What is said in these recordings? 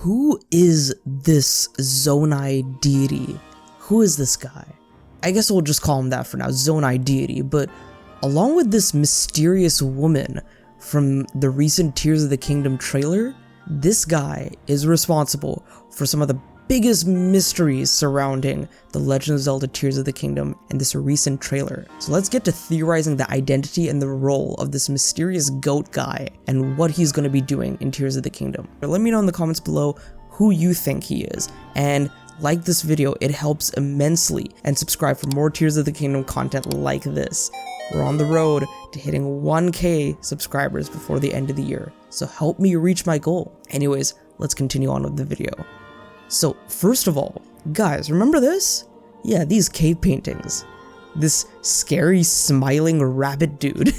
Who is this Zonai deity? Who is this guy? I guess we'll just call him that for now, Zonai deity, but along with this mysterious woman from the recent Tears of the Kingdom trailer, this guy is responsible for some of the biggest mysteries surrounding The Legend of Zelda Tears of the Kingdom and this recent trailer. So let's get to theorizing the identity and the role of this mysterious goat guy and what he's going to be doing in Tears of the Kingdom. Let me know in the comments below who you think he is, and like this video, it helps immensely, and subscribe for more Tears of the Kingdom content like this. We're on the road to hitting 1K subscribers before the end of the year, so help me reach my goal. Anyways, let's continue on with the video. So first of all, guys, remember this? Yeah, these cave paintings. This scary smiling rabbit dude,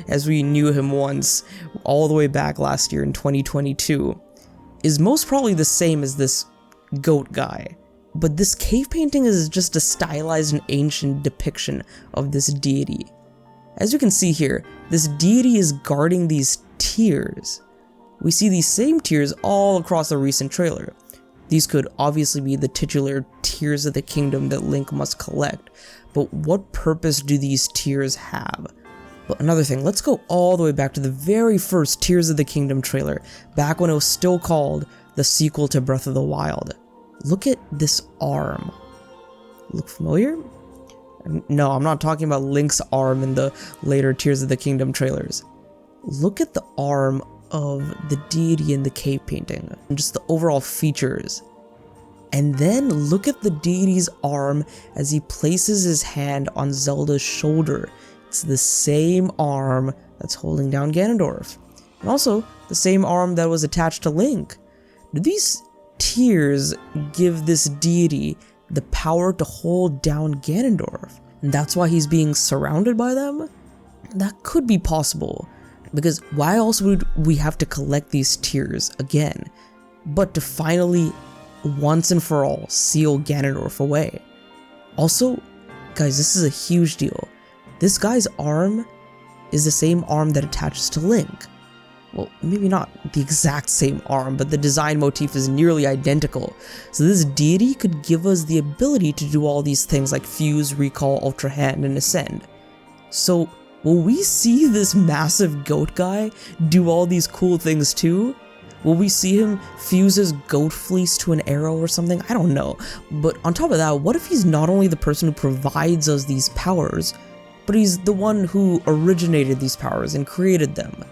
as we knew him once, all the way back last year in 2022, is most probably the same as this goat guy. But this cave painting is just a stylized and ancient depiction of this deity. As you can see here, this deity is guarding these tears. We see these same tears all across the recent trailer. These could obviously be the titular Tears of the Kingdom that Link must collect, but what purpose do these tears have? But another thing, let's go all the way back to the very first Tears of the Kingdom trailer, back when it was still called the sequel to Breath of the Wild. Look at this arm. Look familiar? No, I'm not talking about Link's arm in the later Tears of the Kingdom trailers. Look at the arm of the deity in the cave painting, and just the overall features. And then look at the deity's arm as he places his hand on Zelda's shoulder. It's the same arm that's holding down Ganondorf, and also the same arm that was attached to Link. Do these tears give this deity the power to hold down Ganondorf, and that's why he's being surrounded by them? That could be possible, because why else would we have to collect these tears again, but to finally, once and for all, seal Ganondorf away? Also, guys, this is a huge deal. This guy's arm is the same arm that attaches to Link. Well, maybe not the exact same arm, but the design motif is nearly identical. So this deity could give us the ability to do all these things like Fuse, Recall, Ultra Hand, and Ascend. So will we see this massive goat guy do all these cool things too? Will we see him fuse his goat fleece to an arrow or something? I don't know. But on top of that, what if he's not only the person who provides us these powers, but he's the one who originated these powers and created them?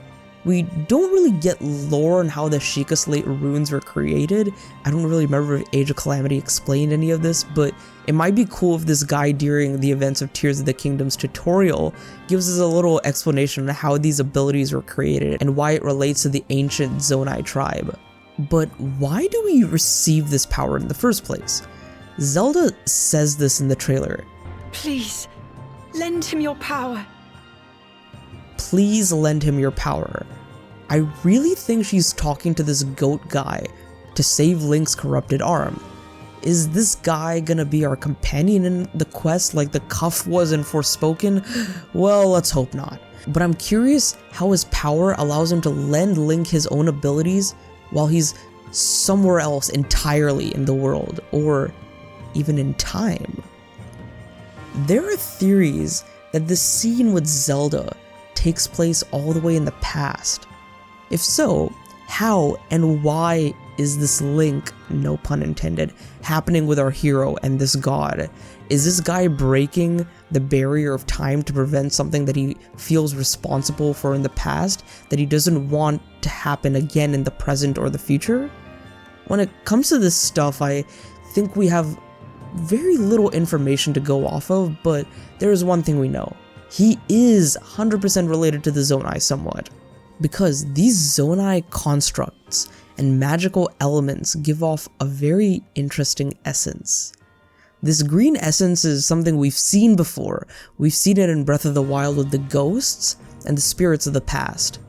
We don't really get lore on how the Sheikah Slate runes were created. I don't really remember if Age of Calamity explained any of this, but it might be cool if this guy during the events of Tears of the Kingdom's tutorial gives us a little explanation on how these abilities were created and why it relates to the ancient Zonai tribe. But why do we receive this power in the first place? Zelda says this in the trailer. Please, lend him your power. Please lend him your power. I really think she's talking to this goat guy to save Link's corrupted arm. Is this guy gonna be our companion in the quest like the cuff was in Forspoken? Well, let's hope not. But I'm curious how his power allows him to lend Link his own abilities while he's somewhere else entirely in the world, or even in time. There are theories that this scene with Zelda takes place all the way in the past. If so, how and why is this link, no pun intended, happening with our hero and this god? Is this guy breaking the barrier of time to prevent something that he feels responsible for in the past that he doesn't want to happen again in the present or the future? When it comes to this stuff, I think we have very little information to go off of, but there is one thing we know. He is 100% related to the Zonai somewhat, because these Zonai constructs and magical elements give off a very interesting essence. This green essence is something we've seen before. We've seen it in Breath of the Wild with the ghosts and the spirits of the past.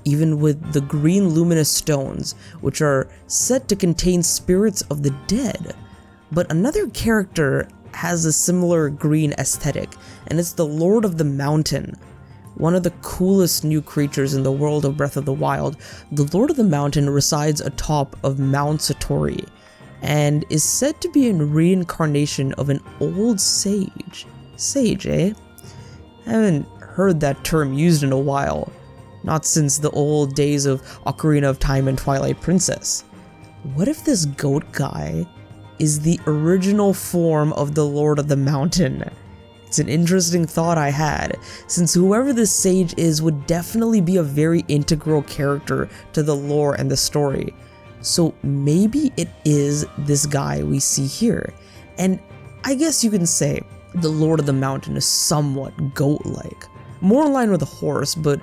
Even with the green luminous stones, which are said to contain spirits of the dead. But another character has a similar green aesthetic, and it's the Lord of the Mountain. one of the coolest new creatures in the world of Breath of the Wild, the Lord of the Mountain resides atop of Mount Satori, and is said to be a reincarnation of an old sage. Sage, eh? I haven't heard that term used in a while. Not since the old days of Ocarina of Time and Twilight Princess. What if this goat guy is the original form of the Lord of the Mountain? It's an interesting thought I had, since whoever this sage is would definitely be a very integral character to the lore and the story. So maybe it is this guy we see here. And I guess you can say the Lord of the Mountain is somewhat goat-like. More in line with a horse, but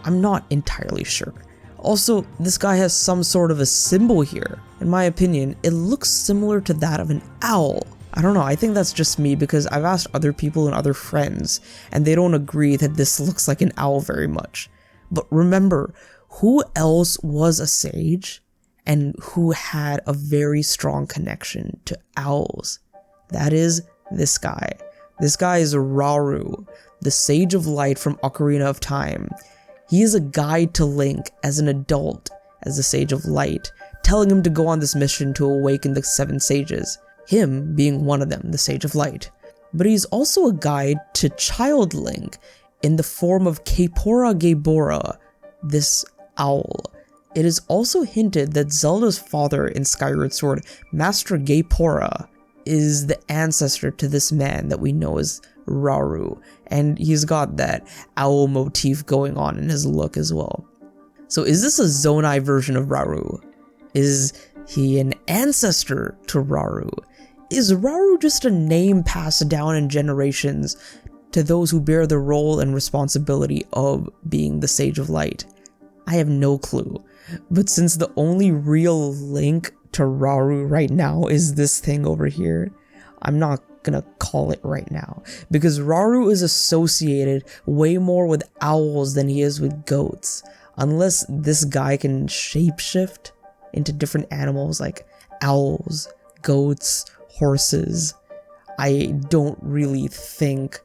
I'm not entirely sure. Also, this guy has some sort of a symbol here. In my opinion, it looks similar to that of an owl. I don't know, I think that's just me because I've asked other people and other friends, and they don't agree that this looks like an owl very much. But remember, who else was a sage and who had a very strong connection to owls? That is this guy. This guy is Rauru, the Sage of Light from Ocarina of Time. He is a guide to Link as an adult, as the Sage of Light, telling him to go on this mission to awaken the 7 sages, him being one of them, the Sage of Light. But he's also a guide to Child Link in the form of Kaepora Gaebora, this owl. It is also hinted that Zelda's father in Skyward Sword, Master Gaepora, is the ancestor to this man that we know as Rauru, and he's got that owl motif going on in his look as well. So is this a Zonai version of Rauru? Is he an ancestor to Rauru? Is Rauru just a name passed down in generations to those who bear the role and responsibility of being the Sage of Light? I have no clue, but since the only real link to Rauru right now is this thing over here, I'm not gonna call it right now, because Rauru is associated way more with owls than he is with goats, unless this guy can shapeshift into different animals like owls, goats, horses. I don't really think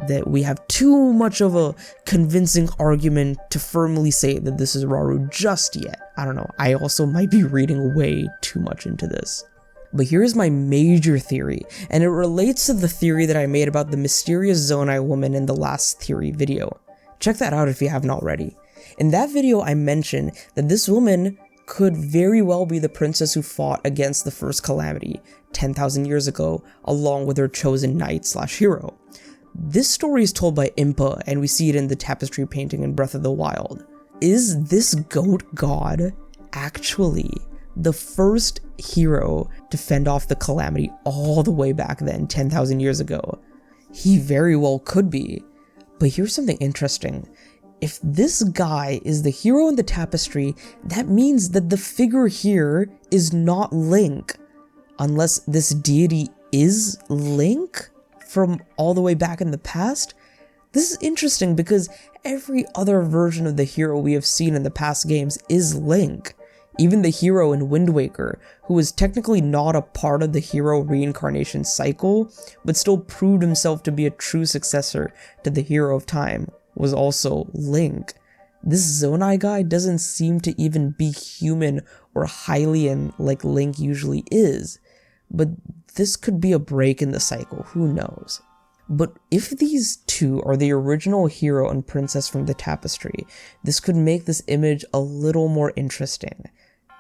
that we have too much of a convincing argument to firmly say that this is Rauru just yet. I don't know, I also might be reading way too much into this. But here's my major theory, and it relates to the theory that I made about the mysterious Zonai woman in the last theory video. Check that out if you haven't already. In that video I mentioned that this woman could very well be the princess who fought against the first calamity 10,000 years ago, along with her chosen knight/hero. This story is told by Impa, and we see it in the tapestry painting in Breath of the Wild. Is this goat god actually the first hero to fend off the calamity all the way back then, 10,000 years ago? He very well could be. But here's something interesting. If this guy is the hero in the tapestry, that means that the figure here is not Link. Unless this deity is Link from all the way back in the past? This is interesting because every other version of the hero we have seen in the past games is Link. Even the hero in Wind Waker, who is technically not a part of the hero reincarnation cycle, but still proved himself to be a true successor to the hero of time, was also Link. This Zonai guy doesn't seem to even be human or Hylian like Link usually is, but this could be a break in the cycle, who knows. But if these two are the original hero and princess from the tapestry, this could make this image a little more interesting.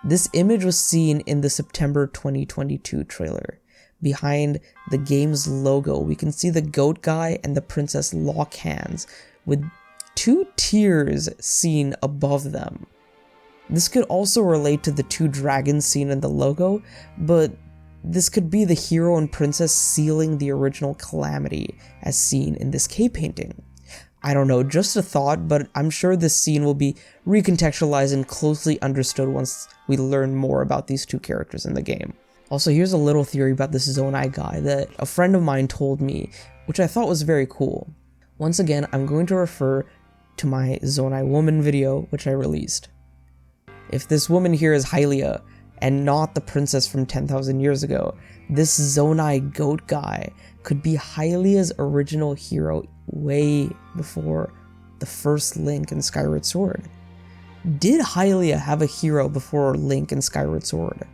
This image was seen in the September 2022 trailer. Behind the game's logo, we can see the goat guy and the princess lock hands, with 2 tears seen above them. This could also relate to the 2 dragons seen in the logo, but this could be the hero and princess sealing the original calamity as seen in this cave painting. I don't know, just a thought, but I'm sure this scene will be recontextualized and closely understood once we learn more about these 2 characters in the game. Also, here's a little theory about this Zonai guy that a friend of mine told me, which I thought was very cool. Once again, I'm going to refer to my Zonai woman video, which I released. If this woman here is Hylia, and not the princess from 10,000 years ago, this Zonai goat guy could be Hylia's original hero way before the first Link in Skyward Sword? Did Hylia have a hero before Link in Skyward Sword?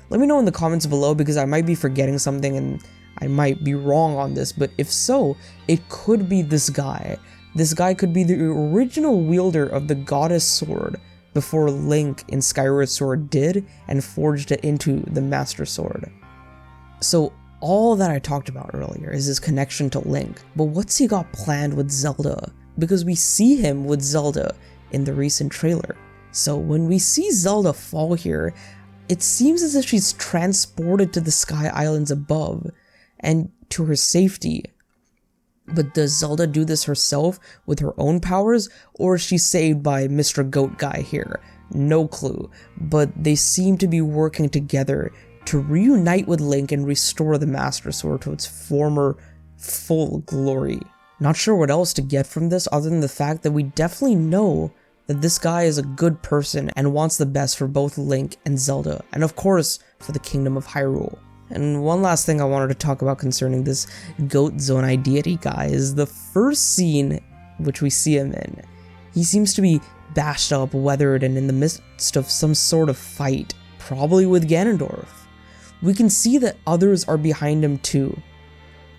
Let me know in the comments below, because I might be forgetting something and I might be wrong on this, but if so, it could be this guy. This guy could be the original wielder of the Goddess Sword before Link in Skyward Sword did and forged it into the Master Sword. So all that I talked about earlier is his connection to Link, but what's he got planned with Zelda? Because we see him with Zelda in the recent trailer. So when we see Zelda fall here, it seems as if she's transported to the Sky Islands above and to her safety. But does Zelda do this herself with her own powers, or is she saved by Mr. Goat Guy here? No clue, but they seem to be working together to reunite with Link and restore the Master Sword to its former full glory. Not sure what else to get from this other than the fact that we definitely know that this guy is a good person and wants the best for both Link and Zelda, and of course for the Kingdom of Hyrule. And one last thing I wanted to talk about concerning this Goat Zonai deity guy is the first scene which we see him in. He seems to be bashed up, weathered, and in the midst of some sort of fight, probably with Ganondorf. We can see that others are behind him too.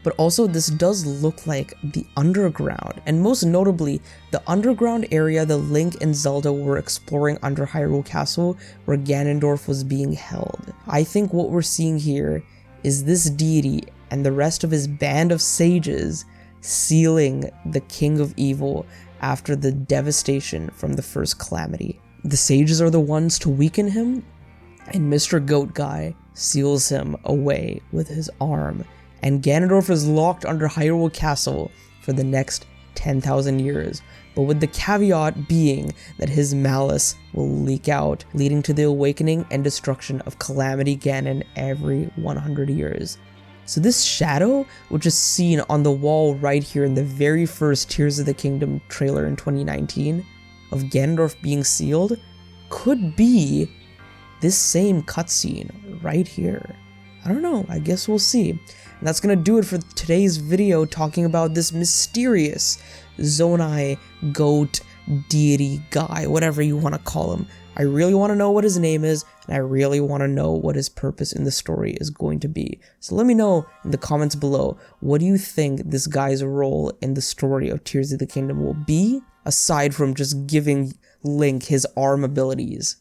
But also this does look like the underground, and most notably the underground area that Link and Zelda were exploring under Hyrule Castle where Ganondorf was being held. I think what we're seeing here is this deity and the rest of his band of sages sealing the King of Evil after the devastation from the first calamity. The sages are the ones to weaken him, and Mr. Goat Guy seals him away with his arm. And Ganondorf is locked under Hyrule Castle for the next 10,000 years, but with the caveat being that his malice will leak out, leading to the awakening and destruction of Calamity Ganon every 100 years. So this shadow, which is seen on the wall right here in the very first Tears of the Kingdom trailer in 2019, of Ganondorf being sealed, could be this same cutscene right here. I don't know, I guess we'll see. And that's gonna do it for today's video talking about this mysterious Zonai goat deity guy, whatever you want to call him. I really want to know what his name is, and I really want to know what his purpose in the story is going to be. So let me know in the comments below, what do you think this guy's role in the story of Tears of the Kingdom will be, aside from just giving Link his arm abilities?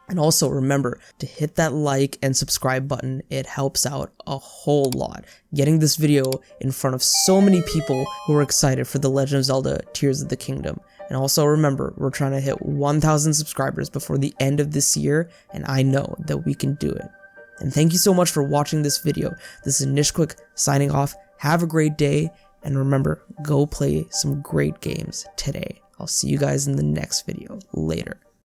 And also remember to hit that like and subscribe button. It helps out a whole lot, getting this video in front of so many people who are excited for The Legend of Zelda Tears of the Kingdom. And also remember, we're trying to hit 1,000 subscribers before the end of this year, and I know that we can do it. And thank you so much for watching this video. This is Nishquick signing off. Have a great day, and remember, go play some great games today. I'll see you guys in the next video. Later.